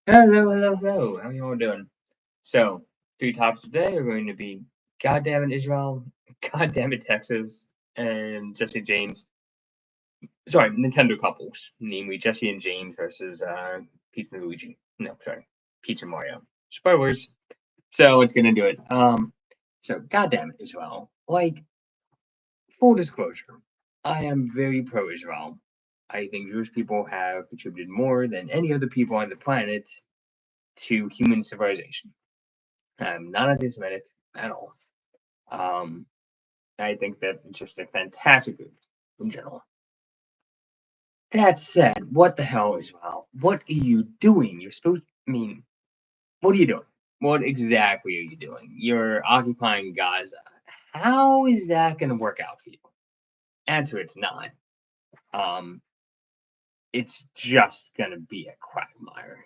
Hello, hello, hello. How you all doing? So, three topics today are going to be Goddammit Israel, Goddammit Texas, and Jesse James. Sorry, Nintendo couples, namely Jesse and James versus Peach and Luigi. No, sorry, Peach and Mario. Spoilers. So it's gonna do it. So Goddammit Israel. Like full disclosure, I am very pro Israel. I think Jewish people have contributed more than any other people on the planet to human civilization. I'm not anti-Semitic at all. Um, I think that it's just a fantastic group in general. That said, what the hell is well? What are you doing? You're supposed. I mean, what are you doing? What exactly are you doing? You're occupying Gaza. How is that going to work out for you? Answer: It's not. Um, it's just going to be a quagmire,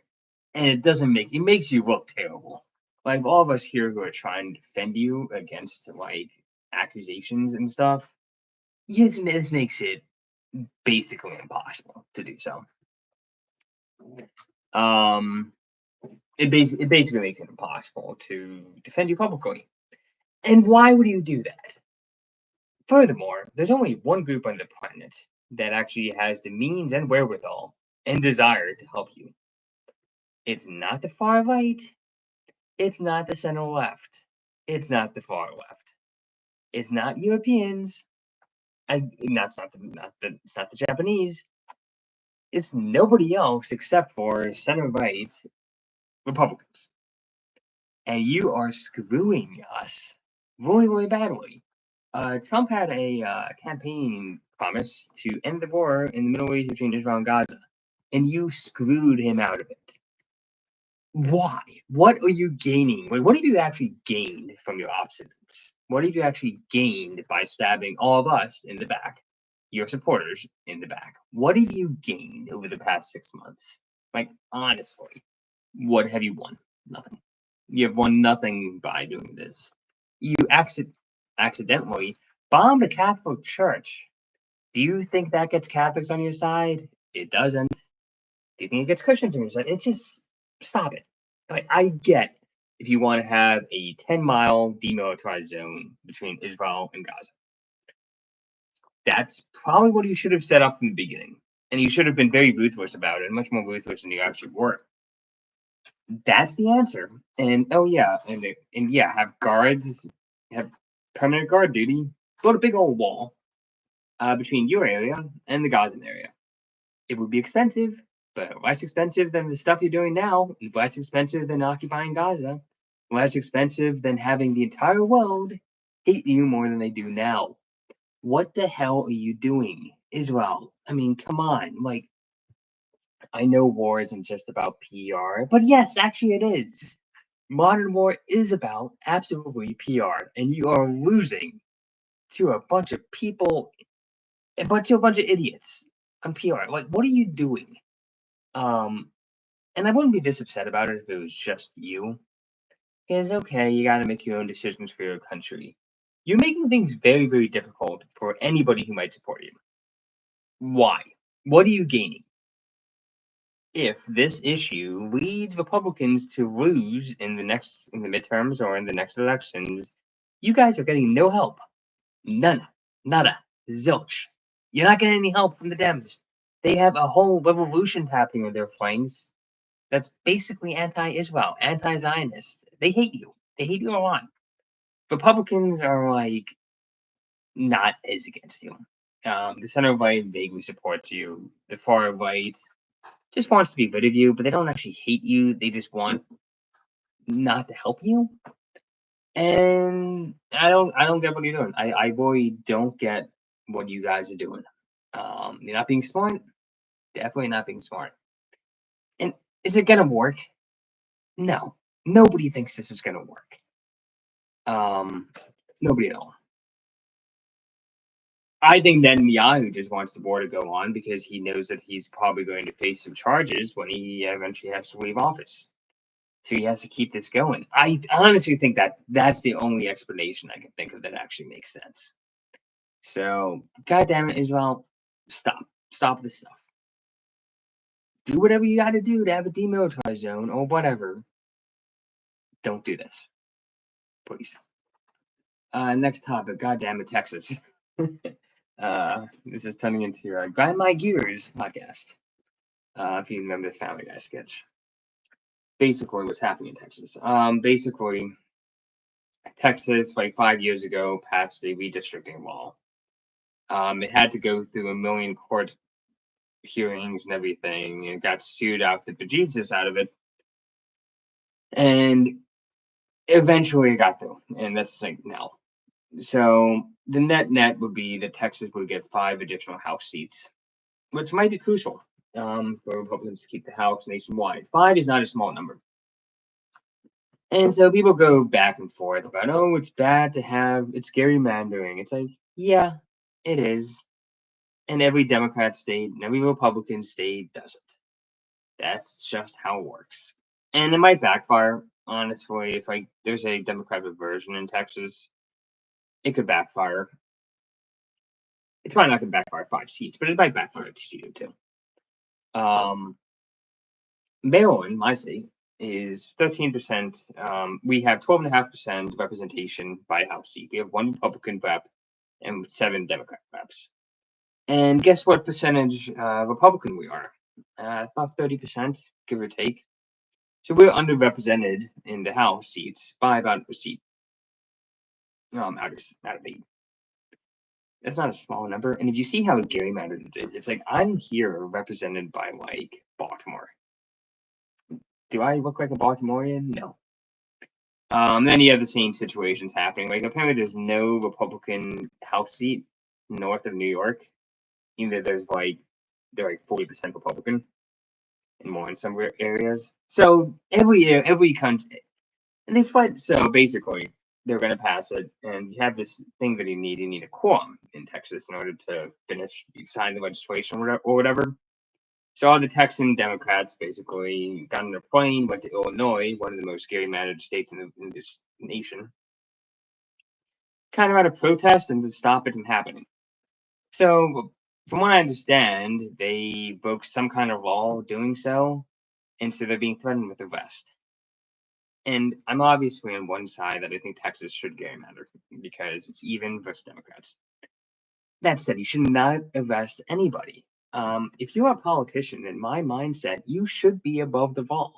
and it doesn't make it makes you look terrible. Like all of us here who are trying to defend you against like accusations and stuff. Yes, this makes it basically impossible to do so. Um, it basically makes it impossible to defend you publicly. And why would you do that? Furthermore, there's only one group on the planet that actually has the means and wherewithal and desire to help you. It's not the far right. It's not the center left. It's not the far left. It's not Europeans. It's not the Japanese. It's nobody else except for center right Republicans. And you are screwing us really, really badly. Trump had a campaign promise to end the war in the Middle East between Israel and Gaza, and you screwed him out of it. Why? What are you gaining? What have you actually gained from your obstinance? What have you actually gained by stabbing all of us in the back, your supporters in the back? What have you gained over the past 6 months? Like, honestly, what have you won? Nothing. You have won nothing by doing this. You accidentally bombed a Catholic church. Do you think that gets Catholics on your side? It doesn't. Do you think it gets Christians on your side? It's just stop it. Like, I get if you want to have a 10-mile demilitarized zone between Israel and Gaza. That's probably what you should have set up from the beginning. And you should have been very ruthless about it, much more ruthless than you actually were. That's the answer. And oh yeah, and yeah, have permanent guard duty. Build a big old wall between your area and the Gazan area. It would be expensive, but less expensive than the stuff you're doing now. Less expensive than occupying Gaza. Less expensive than having the entire world hate you more than they do now. What the hell are you doing, Israel? I mean, come on. Like, I know war isn't just about PR, but yes, actually it is. Modern war is about absolutely PR, and you are losing to a bunch of people, but to a bunch of idiots on PR. Like, what are you doing? Um, and I wouldn't be this upset about it if it was just you. Because okay, you got to make your own decisions for your country. You're making things very, very difficult for anybody who might support you. Why? What are you gaining? If this issue leads Republicans to lose in the midterms or in the next elections, you guys are getting no help. None. Nada. Zilch. You're not getting any help from the Dems. They have a whole revolution happening on their flanks that's basically anti-Israel, anti-Zionist. They hate you. They hate you a lot. Republicans are like not as against you. The center right vaguely supports you. The far right just wants to be rid of you, but they don't actually hate you. They just want not to help you. And I don't get what you're doing. I really don't get what you guys are doing. You're not being smart. Definitely not being smart. And is it gonna work? No. Nobody thinks this is gonna work. Um, Nobody at all. I think that Netanyahu just wants the war to go on because he knows that he's probably going to face some charges when he eventually has to leave office. So he has to keep this going. I honestly think that that's the only explanation I can think of that actually makes sense. So, God damn it, Israel, stop this stuff. do whatever you got to do to have a demilitarized zone or whatever. Don't do this, please. Next topic. Goddamn it, Texas. This is turning into a Grind My Gears podcast. If you remember the Family Guy sketch. Basically, what's happening in Texas. Basically, Texas, like 5 years ago, passed a redistricting law. It had to go through a million court hearings and everything, and got sued out the bejesus out of it. And eventually it got through, and that's like now. So the net would be that Texas would get 5 additional House seats, which might be crucial for Republicans to keep the House nationwide. 5 is not a small number. And so people go back and forth about, oh, it's bad to have, it's gerrymandering. It's like, yeah, it is. And every Democrat state and every Republican state does it. That's just how it works. And it might backfire, honestly, if like there's a Democratic version in Texas, it could backfire. It's probably not going to backfire 5 seats, but it might backfire a seat or two. Maryland, my state, is 13%. We have 12.5% representation by House seat. We have 1 Republican rep and 7 Democrat reps. And guess what percentage Republican we are? About 30%, give or take. So we're underrepresented in the House seats by about a seat. Out of 8. That's not a small number. And if you see how gerrymandered it is, it's like I'm here represented by like Baltimore. Do I look like a Baltimorean? No. Then you have the same situations happening. Like apparently there's no Republican House seat north of New York. Either they're like 40% Republican and more in some areas. So every country, and they fight. So basically, they're going to pass it, and you have this thing that you need a quorum in Texas in order to sign the legislation or whatever. So all the Texan Democrats basically got on their plane, went to Illinois, one of the most gerrymandered states in this nation, kind of out of protest and to stop it from happening. So from what I understand, they broke some kind of law doing so, and so they're being threatened with arrest. And I'm obviously on one side that I think Texas should gerrymander because it's even versus Democrats. That said, you should not arrest anybody. If you're a politician, in my mindset, you should be above the law.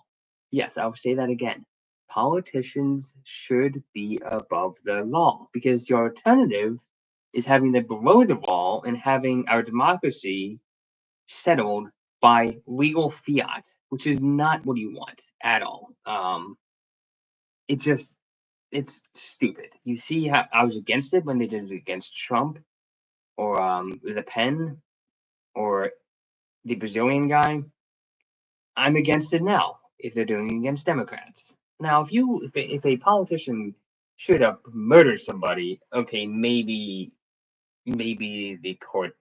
Yes, I'll say that again. Politicians should be above the law because your alternative is having them below the law and having our democracy settled by legal fiat, which is not what you want at all. It's stupid. You see how I was against it when they did it against Trump or Le Pen or the Brazilian guy. I'm against it now if they're doing it against Democrats. Now, if a politician should have murdered somebody, okay, maybe the court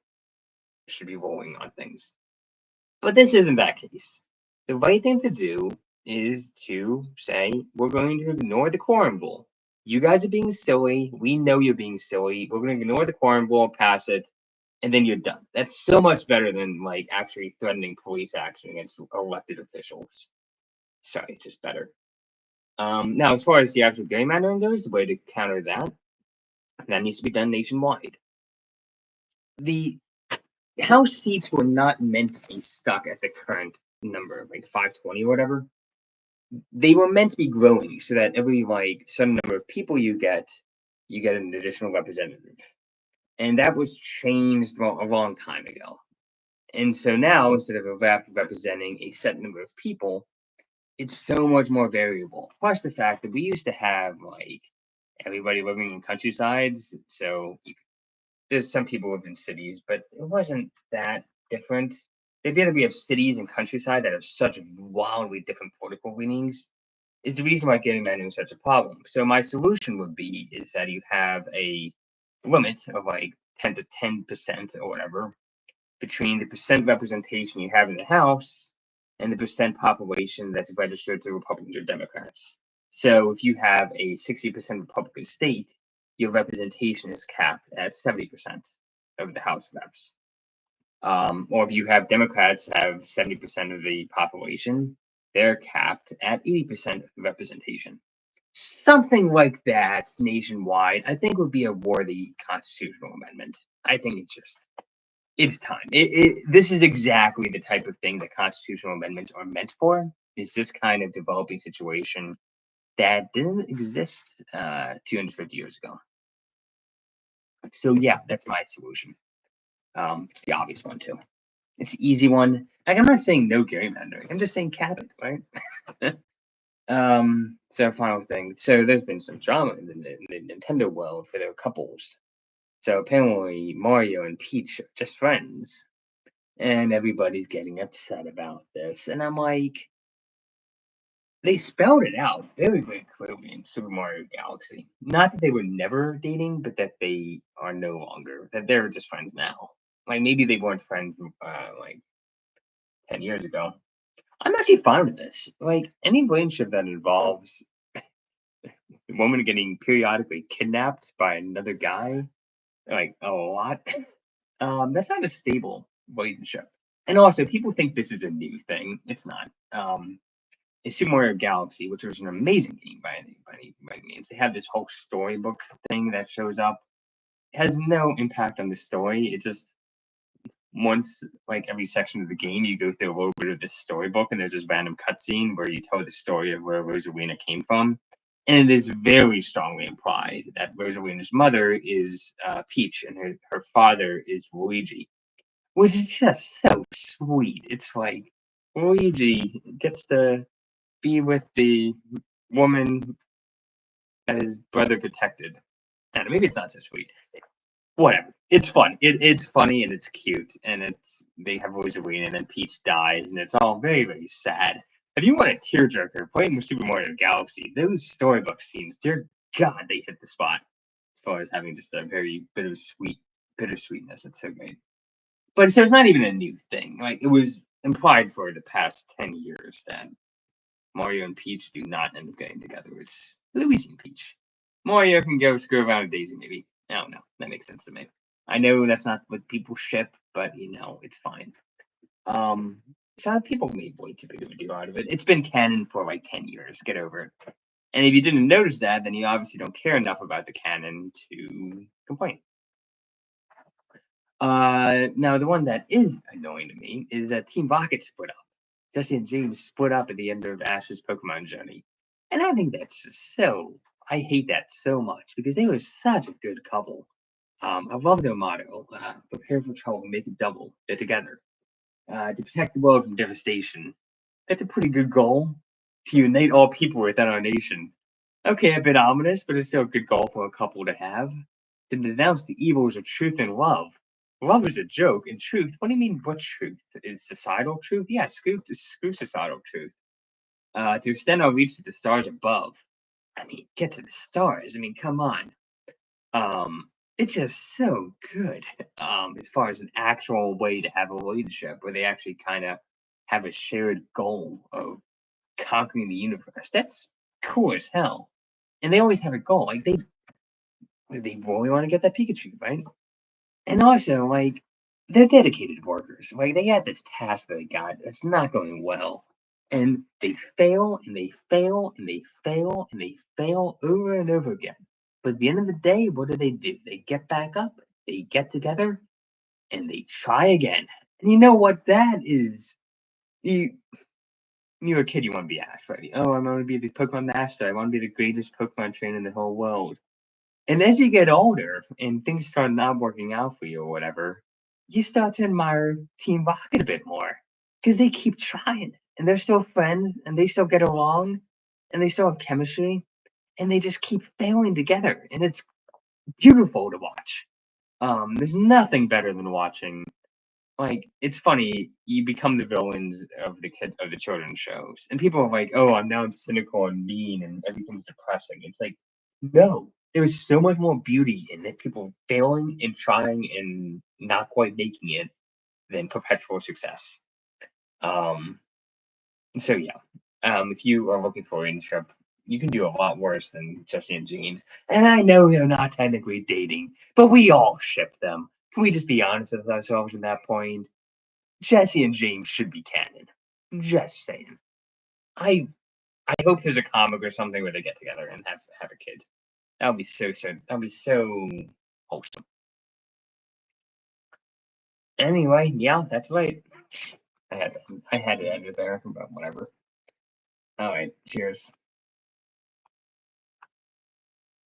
should be rolling on things. But this isn't that case. The right thing to do is to say, we're going to ignore the quorum rule. You guys are being silly. We know you're being silly. We're going to ignore the quorum rule, pass it, and then you're done. That's so much better than like actually threatening police action against elected officials. Sorry, it's just better. Now, as far as the actual gerrymandering goes, the way to counter that needs to be done nationwide. The House seats were not meant to be stuck at the current number, like 520 or whatever. They were meant to be growing so that every like certain number of people you get an additional representative. And that was changed a long time ago. And so now, instead of a rep representing a set number of people, it's so much more variable. Plus the fact that we used to have like everybody living in countrysides. So there's some people live in cities, but it wasn't that different. The idea that we have cities and countryside that have such wildly different political leanings is the reason why gerrymandering is such a problem. So my solution would be is that you have a limit of like 10% or whatever between the percent representation you have in the House and the percent population that's registered to Republicans or Democrats. So if you have a 60% Republican state, your representation is capped at 70% of the House reps. Or if you have Democrats have 70% of the population, they're capped at 80% representation. Something like that nationwide, I think would be a worthy constitutional amendment. I think it's time. This is exactly the type of thing that constitutional amendments are meant for. Is this kind of developing situation that didn't exist 250 years ago. So yeah, that's my solution. It's the obvious one too. It's the easy one. Like I'm not saying no gerrymandering. I'm just saying cap it, right? So final thing. So there's been some drama in the Nintendo world for their couples. So apparently Mario and Peach are just friends, and everybody's getting upset about this. And I'm like, they spelled it out very, very clearly in Super Mario Galaxy. Not that they were never dating, but that they are no longer. That they're just friends now. Like maybe they weren't friends like 10 years ago. I'm actually fine with this. Like any relationship that involves a woman getting periodically kidnapped by another guy, like a lot, that's not a stable relationship. And also, people think this is a new thing. It's not. Is Super Mario Galaxy, which was an amazing game by any means. They have this whole storybook thing that shows up. It has no impact on the story. It just once like every section of the game, you go through a little bit of this storybook, and there's this random cutscene where you tell the story of where Rosalina came from, and it is very strongly implied that Rosalina's mother is Peach and her father is Luigi, which is just so sweet. It's like Luigi gets to be with the woman that his brother protected. And maybe it's not so sweet. Whatever. It's fun. It's funny and it's cute. And they have Rosalina and then Peach dies and it's all very, very sad. If you want a tearjerker, playing with Super Mario Galaxy, those storybook scenes, dear God, they hit the spot. As far as having just a very bittersweetness. It's so great. But so it's not even a new thing. Like it was implied for the past 10 years that Mario and Peach do not end up getting together. It's Luigi and Peach. Mario can go screw around with Daisy, maybe. I don't know. That makes sense to me. I know that's not what people ship, but it's fine. Um, so people made way too big of a deal out of it. It's been canon for like 10 years. Get over it. And if you didn't notice that, then you obviously don't care enough about the canon to complain. Now the one that is annoying to me is that Team Rocket split up. Jesse and James split up at the end of Ash's Pokemon journey. And I think I hate that so much because they were such a good couple. I love their motto prepare for trouble, make it double. They're together. To protect the world from devastation. That's a pretty good goal to unite all people within our nation. Okay, a bit ominous, but it's still a good goal for a couple to have. To denounce the evils of truth and love. Love is a joke, and truth, what do you mean, what truth? Is societal truth? Yeah, screw societal truth. To extend our reach to the stars above. I mean, get to the stars. I mean, come on. It's just so good. As far as an actual way to have a relationship where they actually kind of have a shared goal of conquering the universe. That's cool as hell. And they always have a goal. Like they really want to get that Pikachu, right? And also, like, they're dedicated workers. Like, they got this task that they got that's not going well. And they fail and they fail and they fail and they fail over and over again. But at the end of the day, what do? They get back up, they get together, and they try again. And you know what that is? You you're a kid, you want to be Ash, right? Oh, I want to be the Pokemon Master. I want to be the greatest Pokemon trainer in the whole world. And as you get older and things start not working out for you or whatever, you start to admire Team Rocket a bit more because they keep trying and they're still friends and they still get along and they still have chemistry and they just keep failing together and it's beautiful to watch. There's nothing better than watching. Like it's funny, you become the villains of the children's shows, and people are like, "Oh, I'm now cynical and mean, and everything's depressing." It's like, no, there's so much more beauty in it. People failing and trying and not quite making it than perpetual success. Um, so yeah, if you are looking for a internship, you can do a lot worse than Jesse and James. And I know they're not technically dating, but we all ship them. Can we just be honest with ourselves at that point? Jesse and James should be canon. Just saying. I hope there's a comic or something where they get together and have a kid. That would be so. That would be so wholesome. Anyway, yeah, that's right. I had to end it there, but whatever. All right, cheers.